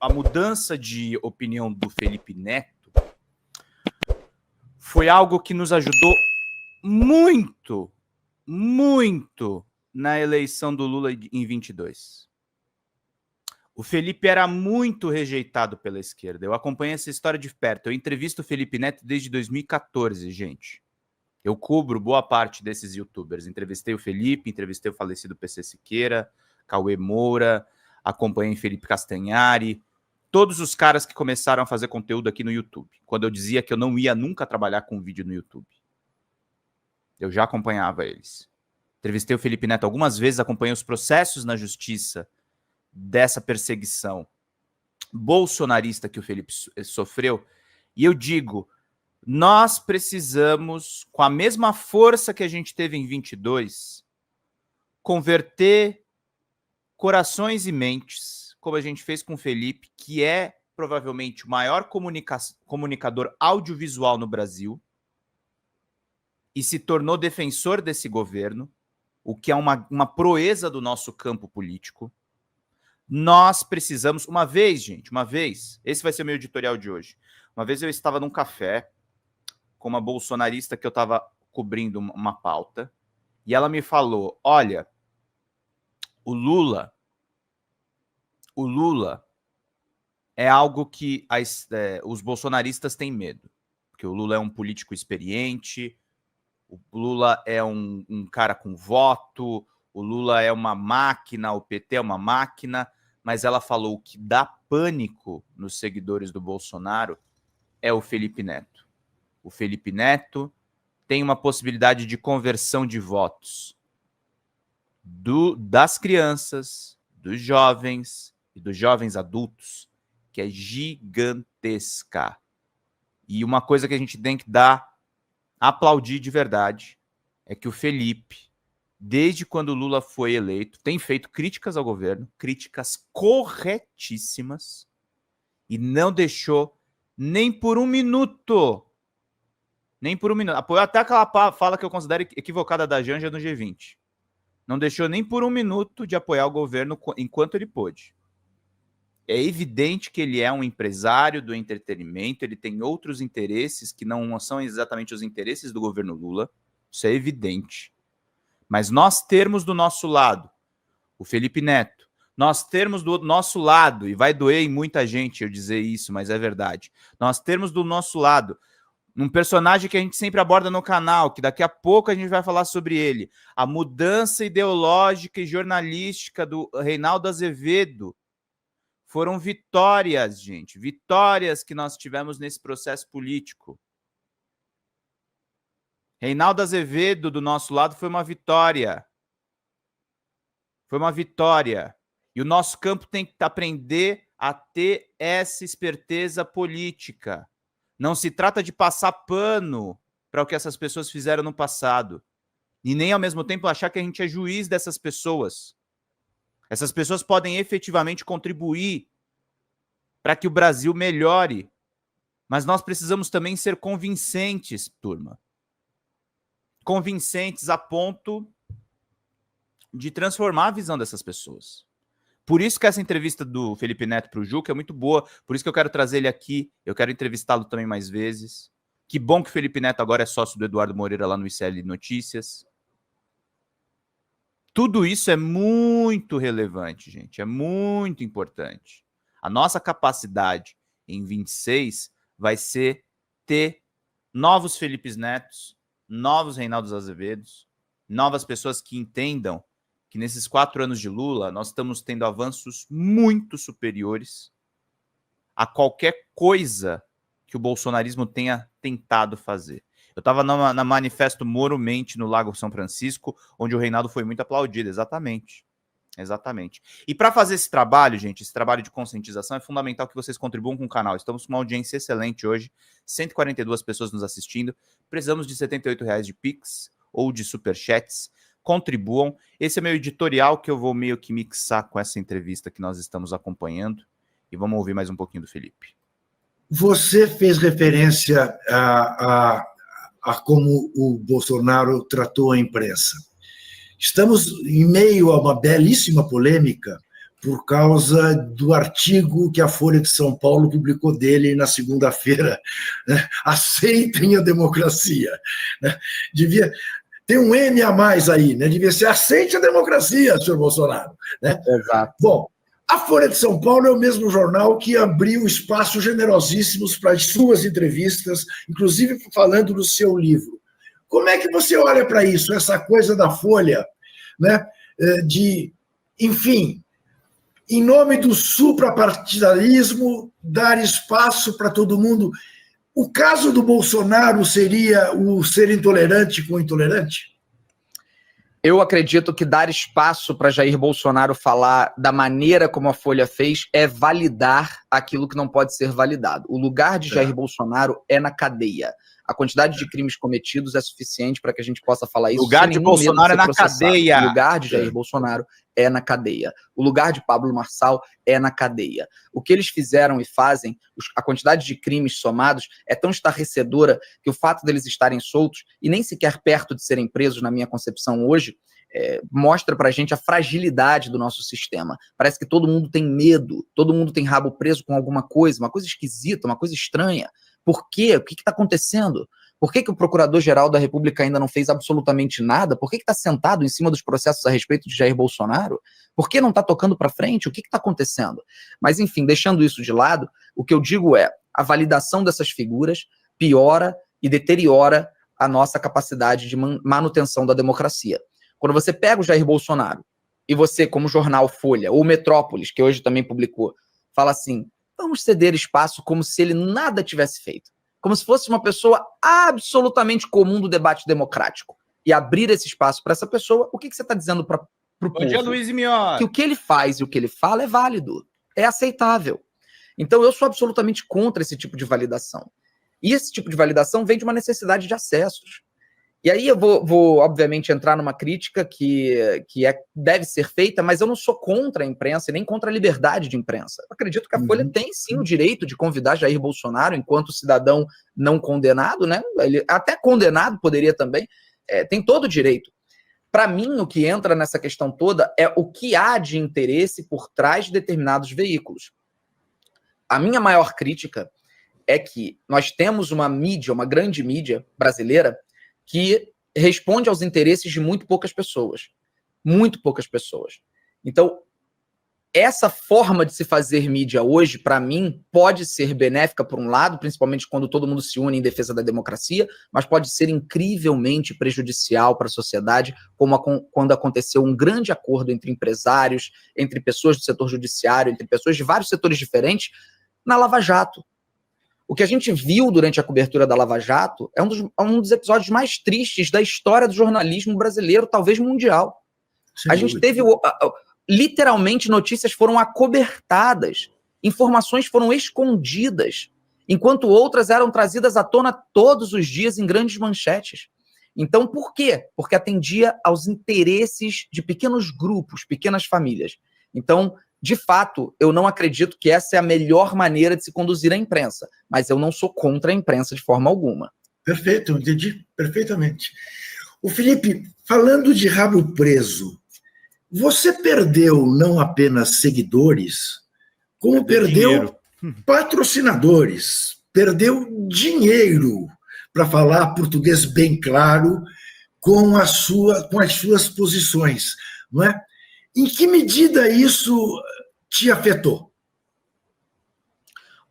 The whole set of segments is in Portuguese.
a mudança de opinião do Felipe Neto foi algo que nos ajudou muito, muito na eleição do Lula em 22. O Felipe era muito rejeitado pela esquerda. Eu acompanho essa história de perto. Eu entrevisto o Felipe Neto desde 2014, gente. Eu cubro boa parte desses youtubers. Entrevistei o Felipe, entrevistei o falecido PC Siqueira, Cauê Moura, acompanhei Felipe Castanhari, todos os caras que começaram a fazer conteúdo aqui no YouTube, quando eu dizia que eu não ia nunca trabalhar com vídeo no YouTube. Eu já acompanhava eles. Entrevistei o Felipe Neto algumas vezes, acompanhei os processos na justiça dessa perseguição bolsonarista que o Felipe sofreu, e eu digo, nós precisamos, com a mesma força que a gente teve em 22, converter corações e mentes, como a gente fez com o Felipe, que é provavelmente o maior comunicador audiovisual no Brasil, e se tornou defensor desse governo, o que é uma proeza do nosso campo político. Nós precisamos, uma vez, esse vai ser o meu editorial de hoje. Uma vez eu estava num café com uma bolsonarista que eu estava cobrindo uma pauta, e ela me falou, olha, o Lula é algo que os bolsonaristas têm medo, porque o Lula é um político experiente, o Lula é um cara com voto, o Lula é uma máquina, o PT é uma máquina, mas ela falou que dá pânico nos seguidores do Bolsonaro é o Felipe Neto. O Felipe Neto tem uma possibilidade de conversão de votos das crianças, dos jovens e dos jovens adultos, que é gigantesca. E uma coisa que a gente tem que aplaudir de verdade, é que o Felipe, desde quando o Lula foi eleito, tem feito críticas ao governo, críticas corretíssimas, e não deixou nem por um minuto, apoiou até aquela fala que eu considero equivocada da Janja no G20. Não deixou nem por um minuto de apoiar o governo enquanto ele pôde. É evidente que ele é um empresário do entretenimento, ele tem outros interesses que não são exatamente os interesses do governo Lula, isso é evidente. Mas nós termos do nosso lado o Felipe Neto, nós termos do nosso lado, e vai doer em muita gente eu dizer isso, mas é verdade, nós termos do nosso lado um personagem que a gente sempre aborda no canal, que daqui a pouco a gente vai falar sobre ele, a mudança ideológica e jornalística do Reinaldo Azevedo. Foram vitórias, gente, vitórias que nós tivemos nesse processo político. Reinaldo Azevedo, do nosso lado, foi uma vitória. Foi uma vitória. E o nosso campo tem que aprender a ter essa esperteza política. Não se trata de passar pano para o que essas pessoas fizeram no passado. E nem, ao mesmo tempo, achar que a gente é juiz dessas pessoas. Essas pessoas podem efetivamente contribuir para que o Brasil melhore. Mas nós precisamos também ser convincentes, turma. Convincentes a ponto de transformar a visão dessas pessoas. Por isso que essa entrevista do Felipe Neto para o Juca é muito boa, por isso que eu quero trazer ele aqui, eu quero entrevistá-lo também mais vezes. Que bom que o Felipe Neto agora é sócio do Eduardo Moreira lá no ICL Notícias. Tudo isso é muito relevante, gente, é muito importante. A nossa capacidade em 26 vai ser ter novos Felipes Netos, novos Reinaldos Azevedos, novas pessoas que entendam que nesses 4 anos de Lula nós estamos tendo avanços muito superiores a qualquer coisa que o bolsonarismo tenha tentado fazer. Eu estava na Manifesto Moro Mente, no Lago São Francisco, onde o Reinaldo foi muito aplaudido, exatamente. Exatamente. E para fazer esse trabalho, gente, esse trabalho de conscientização, é fundamental que vocês contribuam com o canal. Estamos com uma audiência excelente hoje, 142 pessoas nos assistindo. Precisamos de R$ 78 de Pix ou de Superchats. Contribuam. Esse é meu editorial que eu vou meio que mixar com essa entrevista que nós estamos acompanhando. E vamos ouvir mais um pouquinho do Felipe. Você fez referência a como o Bolsonaro tratou a imprensa. Estamos em meio a uma belíssima polêmica, por causa do artigo que a Folha de São Paulo publicou dele na segunda-feira, né? Aceitem a democracia. Né? Tem um M a mais aí, né? Devia ser aceite a democracia, senhor Bolsonaro. Né? Exato. Bom, a Folha de São Paulo é o mesmo jornal que abriu espaços generosíssimos para as suas entrevistas, inclusive falando do seu livro. Como é que você olha para isso, essa coisa da Folha, né? Enfim, em nome do suprapartidarismo, dar espaço para todo mundo? O caso do Bolsonaro seria o ser intolerante com o intolerante? Eu acredito que dar espaço para Jair Bolsonaro falar da maneira como a Folha fez é validar aquilo que não pode ser validado. O lugar de Jair Bolsonaro é na cadeia. A quantidade de crimes cometidos é suficiente para que a gente possa falar isso. O lugar de Bolsonaro é na cadeia. O lugar de Jair Bolsonaro é na cadeia. O lugar de Pablo Marçal é na cadeia. O que eles fizeram e fazem, a quantidade de crimes somados é tão estarrecedora que o fato deles estarem soltos e nem sequer perto de serem presos, na minha concepção hoje, mostra pra gente a fragilidade do nosso sistema. Parece que todo mundo tem medo, todo mundo tem rabo preso com alguma coisa, uma coisa esquisita, uma coisa estranha. Por quê? O que está acontecendo? Por que o Procurador-Geral da República ainda não fez absolutamente nada? Por que está sentado em cima dos processos a respeito de Jair Bolsonaro? Por que não está tocando para frente? O que está acontecendo? Mas, enfim, deixando isso de lado, o que eu digo é a validação dessas figuras piora e deteriora a nossa capacidade de manutenção da democracia. Quando você pega o Jair Bolsonaro e você, como jornal Folha, ou Metrópolis, que hoje também publicou, fala assim, vamos ceder espaço como se ele nada tivesse feito. Como se fosse uma pessoa absolutamente comum do debate democrático. E abrir esse espaço para essa pessoa, o que você está dizendo para o povo? Bom dia, Luiz Mion. Que o que ele faz e o que ele fala é válido, é aceitável. Então eu sou absolutamente contra esse tipo de validação. E esse tipo de validação vem de uma necessidade de acessos. E aí eu vou obviamente, entrar numa crítica que deve ser feita, mas eu não sou contra a imprensa e nem contra a liberdade de imprensa. Eu acredito que a Folha tem, sim, o direito de convidar Jair Bolsonaro enquanto cidadão não condenado, né? Ele, até condenado poderia também, tem todo o direito. Para mim, o que entra nessa questão toda é o que há de interesse por trás de determinados veículos. A minha maior crítica é que nós temos uma mídia, uma grande mídia brasileira, que responde aos interesses de muito poucas pessoas. Muito poucas pessoas. Então, essa forma de se fazer mídia hoje, para mim, pode ser benéfica por um lado, principalmente quando todo mundo se une em defesa da democracia, mas pode ser incrivelmente prejudicial para a sociedade, como quando aconteceu um grande acordo entre empresários, entre pessoas do setor judiciário, entre pessoas de vários setores diferentes, na Lava Jato. O que a gente viu durante a cobertura da Lava Jato é um dos episódios mais tristes da história do jornalismo brasileiro, talvez mundial. A gente teve, literalmente, notícias foram acobertadas, informações foram escondidas, enquanto outras eram trazidas à tona todos os dias em grandes manchetes. Então, por quê? Porque atendia aos interesses de pequenos grupos, pequenas famílias. Então, de fato, eu não acredito que essa é a melhor maneira de se conduzir a imprensa, mas eu não sou contra a imprensa de forma alguma. Perfeito, entendi perfeitamente. O Felipe, falando de rabo preso, você perdeu não apenas seguidores, como perdeu patrocinadores, perdeu dinheiro, para falar português bem claro, com as suas posições, não é? Em que medida isso te afetou?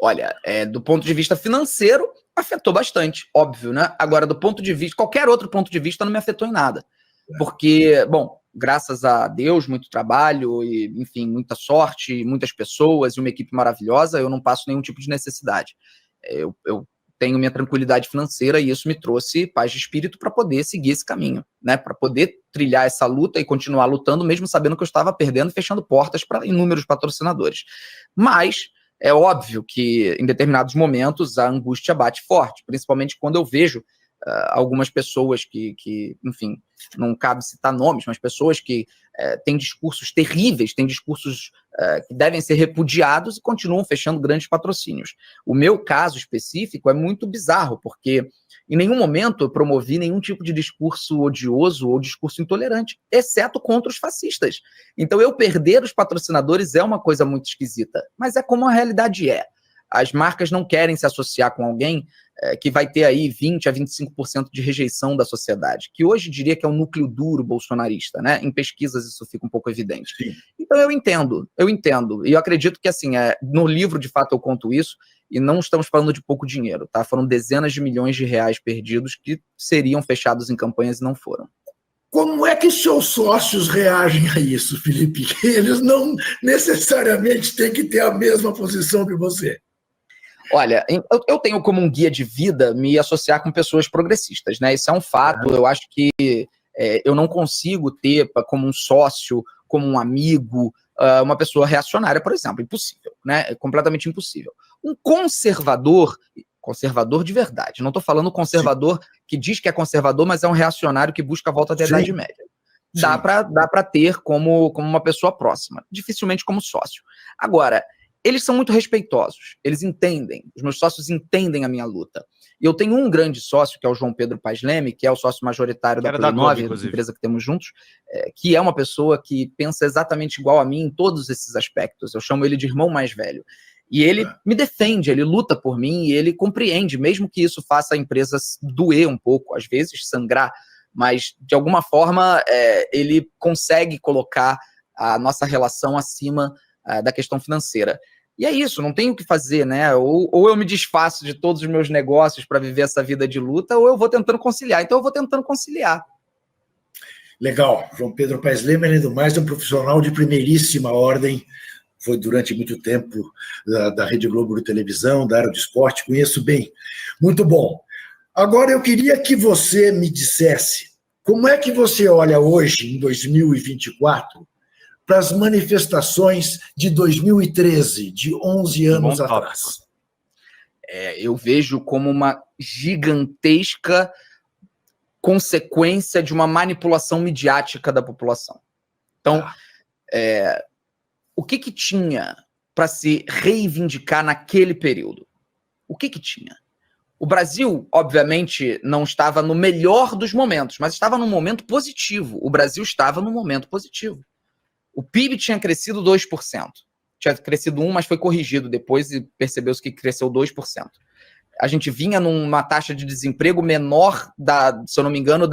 Olha, do ponto de vista financeiro, afetou bastante, óbvio, né? Agora, do ponto de vista, qualquer outro ponto de vista não me afetou em nada. Porque, bom, graças a Deus, muito trabalho e, enfim, muita sorte, muitas pessoas e uma equipe maravilhosa, eu não passo nenhum tipo de necessidade. Eu tenho minha tranquilidade financeira e isso me trouxe paz de espírito para poder seguir esse caminho, né? Para poder trilhar essa luta e continuar lutando, mesmo sabendo que eu estava perdendo e fechando portas para inúmeros patrocinadores. Mas é óbvio que em determinados momentos a angústia bate forte, principalmente quando eu vejo algumas pessoas que, enfim, não cabe citar nomes, mas pessoas que têm discursos terríveis, têm discursos que devem ser repudiados e continuam fechando grandes patrocínios. O meu caso específico é muito bizarro, porque em nenhum momento eu promovi nenhum tipo de discurso odioso ou discurso intolerante, exceto contra os fascistas. Então, eu perder os patrocinadores é uma coisa muito esquisita, mas é como a realidade é. As marcas não querem se associar com alguém que vai ter aí 20% a 25% de rejeição da sociedade, que hoje diria que é um núcleo duro bolsonarista, né? Em pesquisas isso fica um pouco evidente. Sim. Então eu entendo. E eu acredito que, assim, no livro, de fato, eu conto isso, e não estamos falando de pouco dinheiro, tá? Foram dezenas de milhões de reais perdidos que seriam fechados em campanhas e não foram. Como é que seus sócios reagem a isso, Felipe? Eles não necessariamente têm que ter a mesma posição que você. Olha, eu tenho como um guia de vida me associar com pessoas progressistas, né? Isso é um fato. Eu acho que eu não consigo ter como um sócio, como um amigo, uma pessoa reacionária, por exemplo. Impossível, né? É completamente impossível. Um conservador de verdade. Não estou falando conservador que diz que é conservador, mas é um reacionário que busca a volta da Idade Média. Dá para ter como uma pessoa próxima, dificilmente como sócio. Agora, eles são muito respeitosos, eles entendem, os meus sócios entendem a minha luta. E eu tenho um grande sócio, que é o João Pedro Paes Leme, que é o sócio majoritário da Play 9, a empresa que temos juntos, que é uma pessoa que pensa exatamente igual a mim em todos esses aspectos. Eu chamo ele de irmão mais velho. E ele me defende, ele luta por mim e ele compreende, mesmo que isso faça a empresa doer um pouco, às vezes sangrar, mas de alguma forma ele consegue colocar a nossa relação acima da questão financeira. E é isso, não tenho o que fazer, né? Ou eu me desfaço de todos os meus negócios para viver essa vida de luta, ou eu vou tentando conciliar. Então eu vou tentando conciliar. Legal. João Pedro Paes Leme, além do mais, é um profissional de primeiríssima ordem. Foi durante muito tempo da Rede Globo de televisão, da área do esporte, conheço bem. Muito bom. Agora eu queria que você me dissesse como é que você olha hoje, em 2024, para as manifestações de 2013, de 11 anos atrás. Eu vejo como uma gigantesca consequência de uma manipulação midiática da população. Então, o que tinha para se reivindicar naquele período? O que tinha? O Brasil, obviamente, não estava no melhor dos momentos, mas estava num momento positivo. O Brasil estava num momento positivo. O PIB tinha crescido 2%. Tinha crescido 1%, mas foi corrigido depois e percebeu-se que cresceu 2%. A gente vinha numa taxa de desemprego menor, se eu não me engano,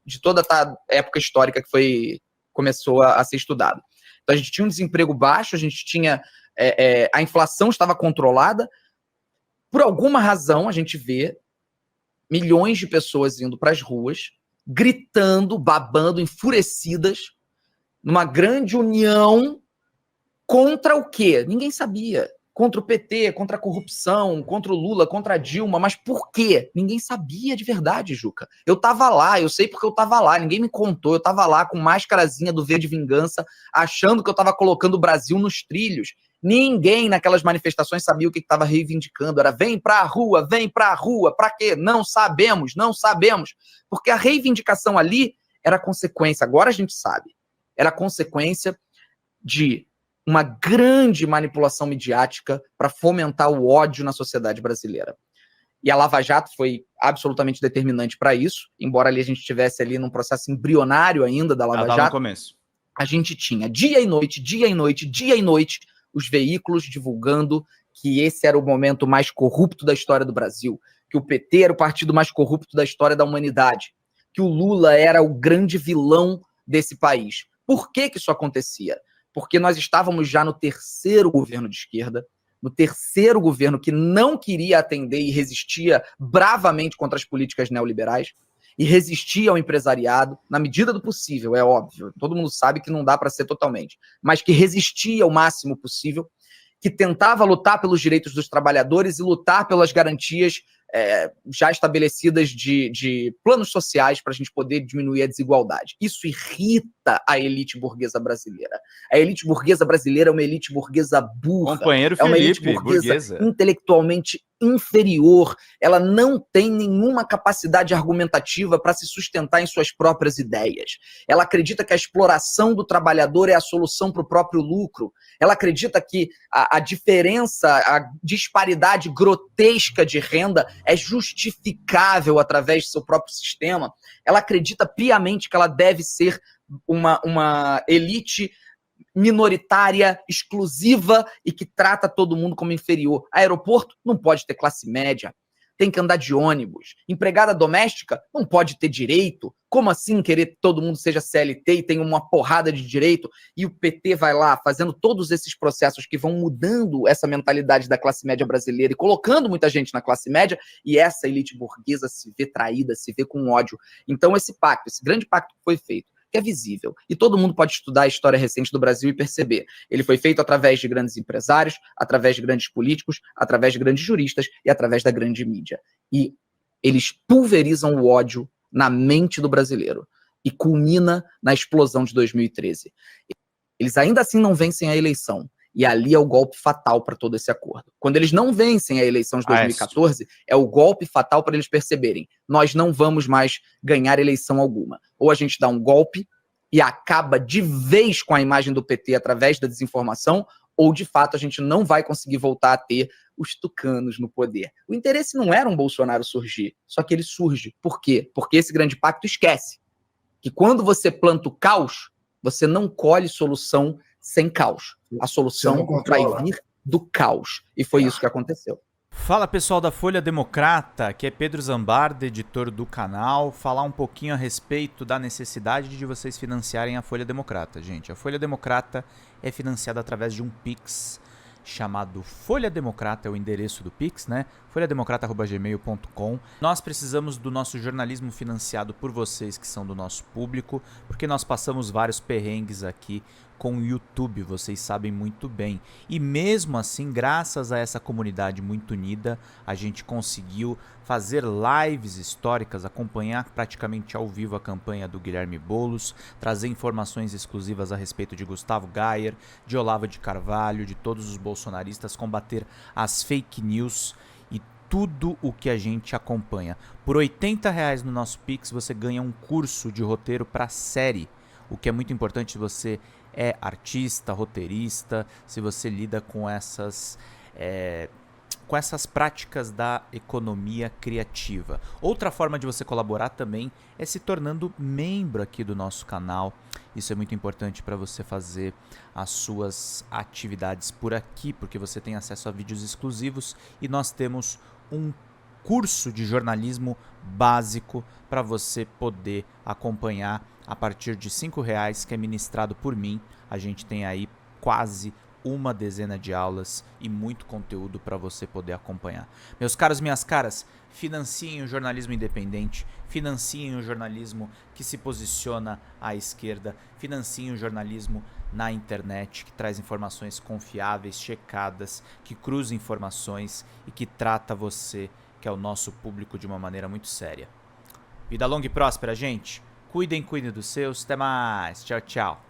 de toda a época histórica que começou a ser estudada. Então a gente tinha um desemprego baixo, a gente tinha... a inflação estava controlada. Por alguma razão, a gente vê milhões de pessoas indo para as ruas, gritando, babando, enfurecidas, numa grande união contra o quê? Ninguém sabia. Contra o PT, contra a corrupção, contra o Lula, contra a Dilma. Mas por quê? Ninguém sabia de verdade, Juca. Eu tava lá, eu sei porque eu tava lá. Ninguém me contou. Eu tava lá com máscarazinha do V de Vingança, achando que eu tava colocando o Brasil nos trilhos. Ninguém naquelas manifestações sabia o que estava reivindicando. Era vem pra rua, vem pra rua. Pra quê? Não sabemos, não sabemos. Porque a reivindicação ali era consequência. Agora a gente sabe. Era consequência de uma grande manipulação midiática para fomentar o ódio na sociedade brasileira. E a Lava Jato foi absolutamente determinante para isso, embora ali a gente estivesse ali num processo embrionário ainda da Lava Jato. No começo. A gente tinha dia e noite, dia e noite, dia e noite, os veículos divulgando que esse era o momento mais corrupto da história do Brasil, que o PT era o partido mais corrupto da história da humanidade, que o Lula era o grande vilão desse país. Por que isso acontecia? Porque nós estávamos já no terceiro governo de esquerda, no terceiro governo que não queria atender e resistia bravamente contra as políticas neoliberais, e resistia ao empresariado, na medida do possível, é óbvio, todo mundo sabe que não dá para ser totalmente, mas que resistia ao máximo possível, que tentava lutar pelos direitos dos trabalhadores e lutar pelas garantias já estabelecidas de planos sociais para a gente poder diminuir a desigualdade. Isso irrita a elite burguesa brasileira. A elite burguesa brasileira é uma elite burguesa burra. Companheiro é uma Felipe, elite burguesa intelectualmente inferior, ela não tem nenhuma capacidade argumentativa para se sustentar em suas próprias ideias. Ela acredita que a exploração do trabalhador é a solução para o próprio lucro. Ela acredita que a diferença, a disparidade grotesca de renda é justificável através do seu próprio sistema. Ela acredita piamente que ela deve ser uma elite minoritária, exclusiva e que trata todo mundo como inferior. Aeroporto não pode ter classe média, tem que andar de ônibus. Empregada doméstica não pode ter direito. Como assim querer que todo mundo seja CLT e tenha uma porrada de direito? E o PT vai lá fazendo todos esses processos que vão mudando essa mentalidade da classe média brasileira e colocando muita gente na classe média, e essa elite burguesa se vê traída, se vê com ódio. Então esse pacto, esse grande pacto que foi feito, que é visível. E todo mundo pode estudar a história recente do Brasil e perceber. Ele foi feito através de grandes empresários, através de grandes políticos, através de grandes juristas e através da grande mídia. E eles pulverizam o ódio na mente do brasileiro. E culmina na explosão de 2013. Eles ainda assim não vencem a eleição. E ali é o golpe fatal para todo esse acordo. Quando eles não vencem a eleição de 2014, é o golpe fatal para eles perceberem: nós não vamos mais ganhar eleição alguma. Ou a gente dá um golpe e acaba de vez com a imagem do PT através da desinformação, ou de fato a gente não vai conseguir voltar a ter os tucanos no poder. O interesse não era um Bolsonaro surgir, só que ele surge. Por quê? Porque esse grande pacto esquece que quando você planta o caos, você não colhe solução sem caos. A solução vai vir do caos. E foi isso que aconteceu. Fala pessoal da Folha Democrata, aqui é Pedro Zambarda, editor do canal. Falar um pouquinho a respeito da necessidade de vocês financiarem a Folha Democrata. Gente, a Folha Democrata é financiada através de um Pix chamado Folha Democrata, é o endereço do Pix, né? folhademocrata@gmail.com. Nós precisamos do nosso jornalismo financiado por vocês que são do nosso público, porque nós passamos vários perrengues aqui com o YouTube, vocês sabem muito bem. E mesmo assim, graças a essa comunidade muito unida, a gente conseguiu fazer lives históricas, acompanhar praticamente ao vivo a campanha do Guilherme Boulos, trazer informações exclusivas a respeito de Gustavo Gayer, de Olavo de Carvalho, de todos os bolsonaristas, combater as fake news e tudo o que a gente acompanha. Por R$80 no nosso Pix você ganha um curso de roteiro para série, o que é muito importante se você é artista, roteirista, se você lida com essas práticas da economia criativa. Outra forma de você colaborar também é se tornando membro aqui do nosso canal. Isso é muito importante para você fazer as suas atividades por aqui, porque você tem acesso a vídeos exclusivos e nós temos um curso de jornalismo básico para você poder acompanhar a partir de R$5, que é ministrado por mim. A gente tem aí quase uma dezena de aulas e muito conteúdo para você poder acompanhar. Meus caros, minhas caras, financiem o jornalismo independente, financiem o jornalismo que se posiciona à esquerda, financiem o jornalismo na internet, que traz informações confiáveis, checadas, que cruza informações e que trata você, que é o nosso público, de uma maneira muito séria. Vida longa e próspera, gente. Cuidem dos seus. Até mais. Tchau, tchau.